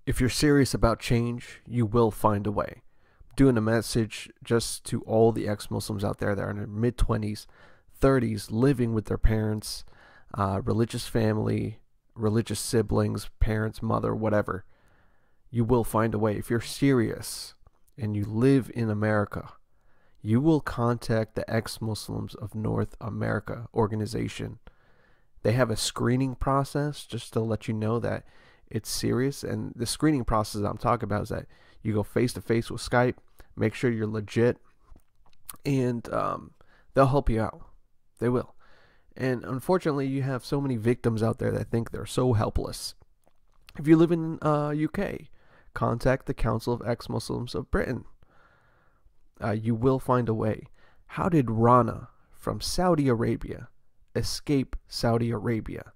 If you're serious about change, you will find a way. Doing a message just to all the ex-Muslims out there that are in their mid-20s, 30s, living with their parents, religious family, religious siblings, parents, mother, whatever. You will find a way. If you're serious and you live in America, you will contact the ex-Muslims of North America organization. They have a screening process just to let you know that it's serious. And the screening process I'm talking about is that you go face to face with Skype, make sure you're legit, and they'll help you out. They will. And unfortunately, you have so many victims out there that think they're so helpless. If you live in UK, contact the Council of Ex-Muslims of Britain. You will find a way. How did Rana from Saudi Arabia escape Saudi Arabia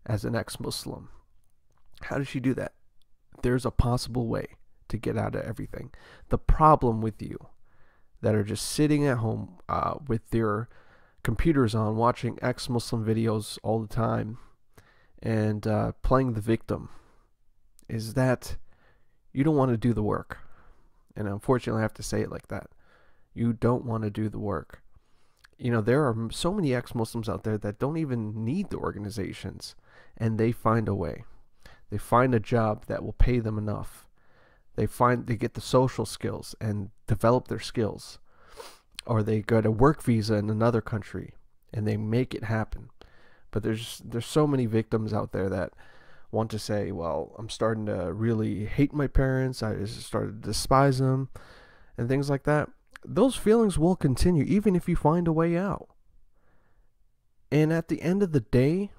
as an ex-Muslim? How did she do that? There's a possible way to get out of everything. The problem with you that are just sitting at home with their computers on, watching ex-Muslim videos all the time and playing the victim is that you don't want to do the work. And unfortunately, I have to say it like that. You don't want to do the work. You know, there are so many ex-Muslims out there that don't even need the organizations, and they find a way. They find a job that will pay them enough. They get the social skills and develop their skills. Or they get a work visa in another country and they make it happen. But there's so many victims out there that want to say, well, I'm starting to really hate my parents, I just started to despise them, and things like that. Those feelings will continue even if you find a way out. And at the end of the day,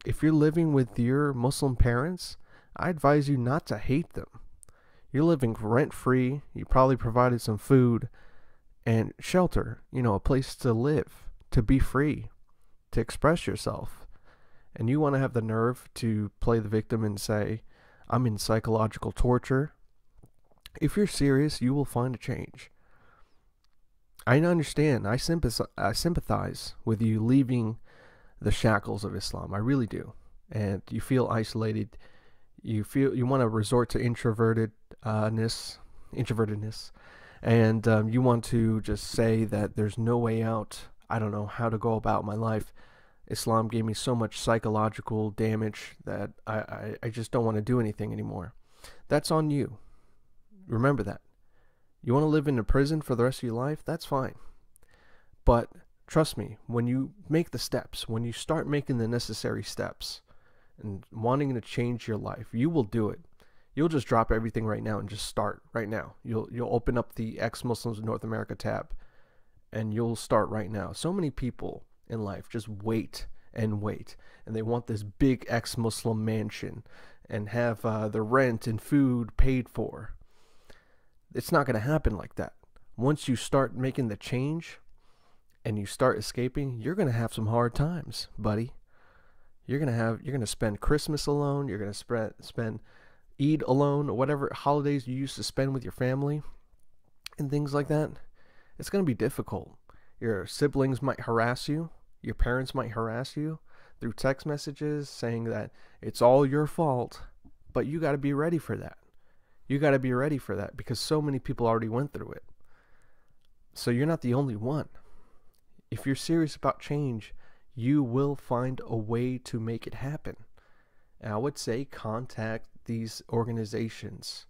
if you're living with your Muslim parents, I advise you not to hate them. You're living rent-free, you probably provided some food and shelter, a place to live, to be free, to express yourself. And you want to have the nerve to play the victim and say, I'm in psychological torture. If you're serious, you will find a change. I understand. I sympathize with you leaving the shackles of Islam. I really do. And you feel isolated. You want to resort to introvertedness, and you want to just say that there's no way out. I don't know how to go about my life. Islam gave me so much psychological damage that I just don't want to do anything anymore. That's on you. Remember that. You want to live in a prison for the rest of your life? That's fine. But trust me, when you make the steps, when you start making the necessary steps and wanting to change your life, you will do it. You'll just drop everything right now and just start right now. You'll open up the Ex-Muslims of North America tab and you'll start right now. So many people in life just wait and wait, and they want this big ex-Muslim mansion and have the rent and food paid for. It's not going to happen like that. Once you start making the change and you start escaping, you're going to have some hard times, buddy. You're going to spend Christmas alone. You're going to spend Eid alone, or whatever holidays you used to spend with your family and things like that. It's going to be difficult. Your siblings might harass you. Your parents might harass you through text messages saying that it's all your fault. But you got to be ready for that. You got to be ready for that because so many people already went through it. So you're not the only one. If you're serious about change, you will find a way to make it happen. And I would say contact these organizations.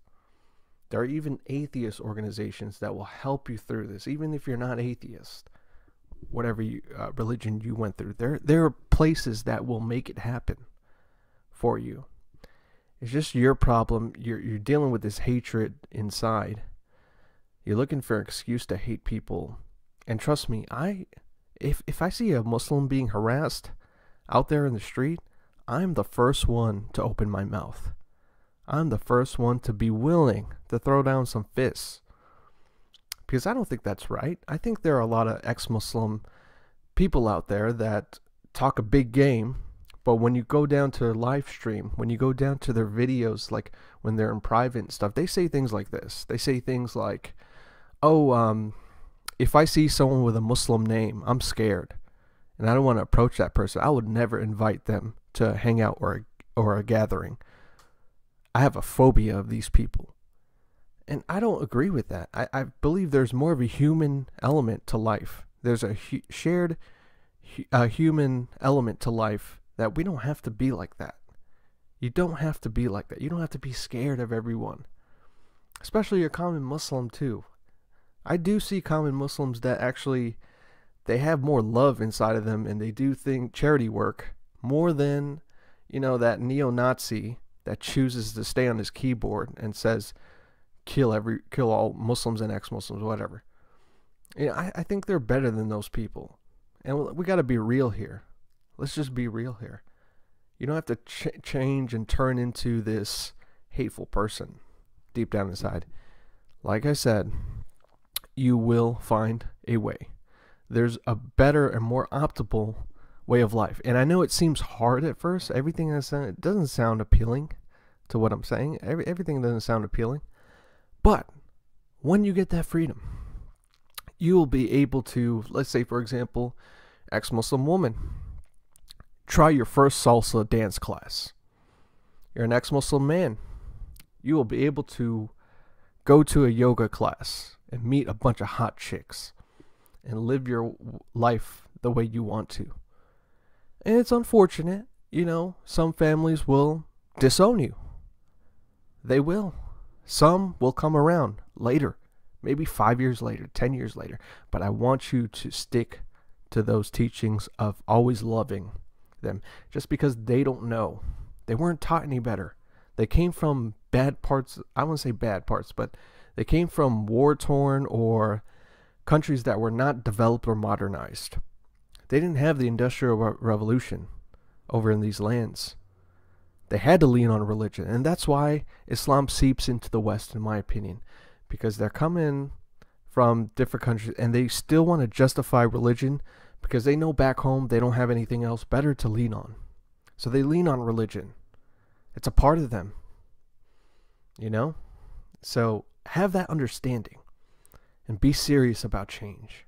There are even atheist organizations that will help you through this, even if you're not atheist. Whatever religion you went through, there are places that will make it happen for you. It's just your problem. You're dealing with this hatred inside. You're looking for an excuse to hate people. And trust me, if I see a Muslim being harassed out there in the street, I'm the first one to open my mouth. I'm the first one to be willing to throw down some fists. Because I don't think that's right. I think there are a lot of ex-Muslim people out there that talk a big game, but when you go down to their live stream, when you go down to their videos, like when they're in private and stuff, they say things like this. They say things like, oh, if I see someone with a Muslim name, I'm scared. And I don't want to approach that person. I would never invite them to hang out or a gathering. I have a phobia of these people. And I don't agree with that. I believe there's more of a human element to life. There's a shared human element to life that we don't have to be like that. You don't have to be like that. You don't have to be scared of everyone, especially a common Muslim too. I do see common Muslims that actually, they have more love inside of them, and they do charity work more than, that neo-Nazi that chooses to stay on his keyboard and says, kill all Muslims and ex-Muslims, whatever. I think they're better than those people. And we got to be real here. Let's just be real here. You don't have to change and turn into this hateful person deep down inside. Like I said, you will find a way. There's a better and more optimal way of life. And I know it seems hard at first. Everything it doesn't sound appealing to what I'm saying. Everything doesn't sound appealing. But when you get that freedom, you will be able to, let's say, for example, ex-Muslim woman, try your first salsa dance class. You're an ex-Muslim man. You will be able to go to a yoga class and meet a bunch of hot chicks and live your life the way you want to. And it's unfortunate, some families will disown you. They will. Some will come around later, maybe 5 years later, 10 years later. But I want you to stick to those teachings of always loving them, just because they don't know. They weren't taught any better. They came from bad parts. I wouldn't say bad parts, but they came from war-torn or countries that were not developed or modernized. They didn't have the Industrial Revolution over in these lands. They had to lean on religion, and that's why Islam seeps into the West, in my opinion, because they're coming from different countries and they still want to justify religion because they know back home they don't have anything else better to lean on. So they lean on religion. It's a part of them, So have that understanding and be serious about change.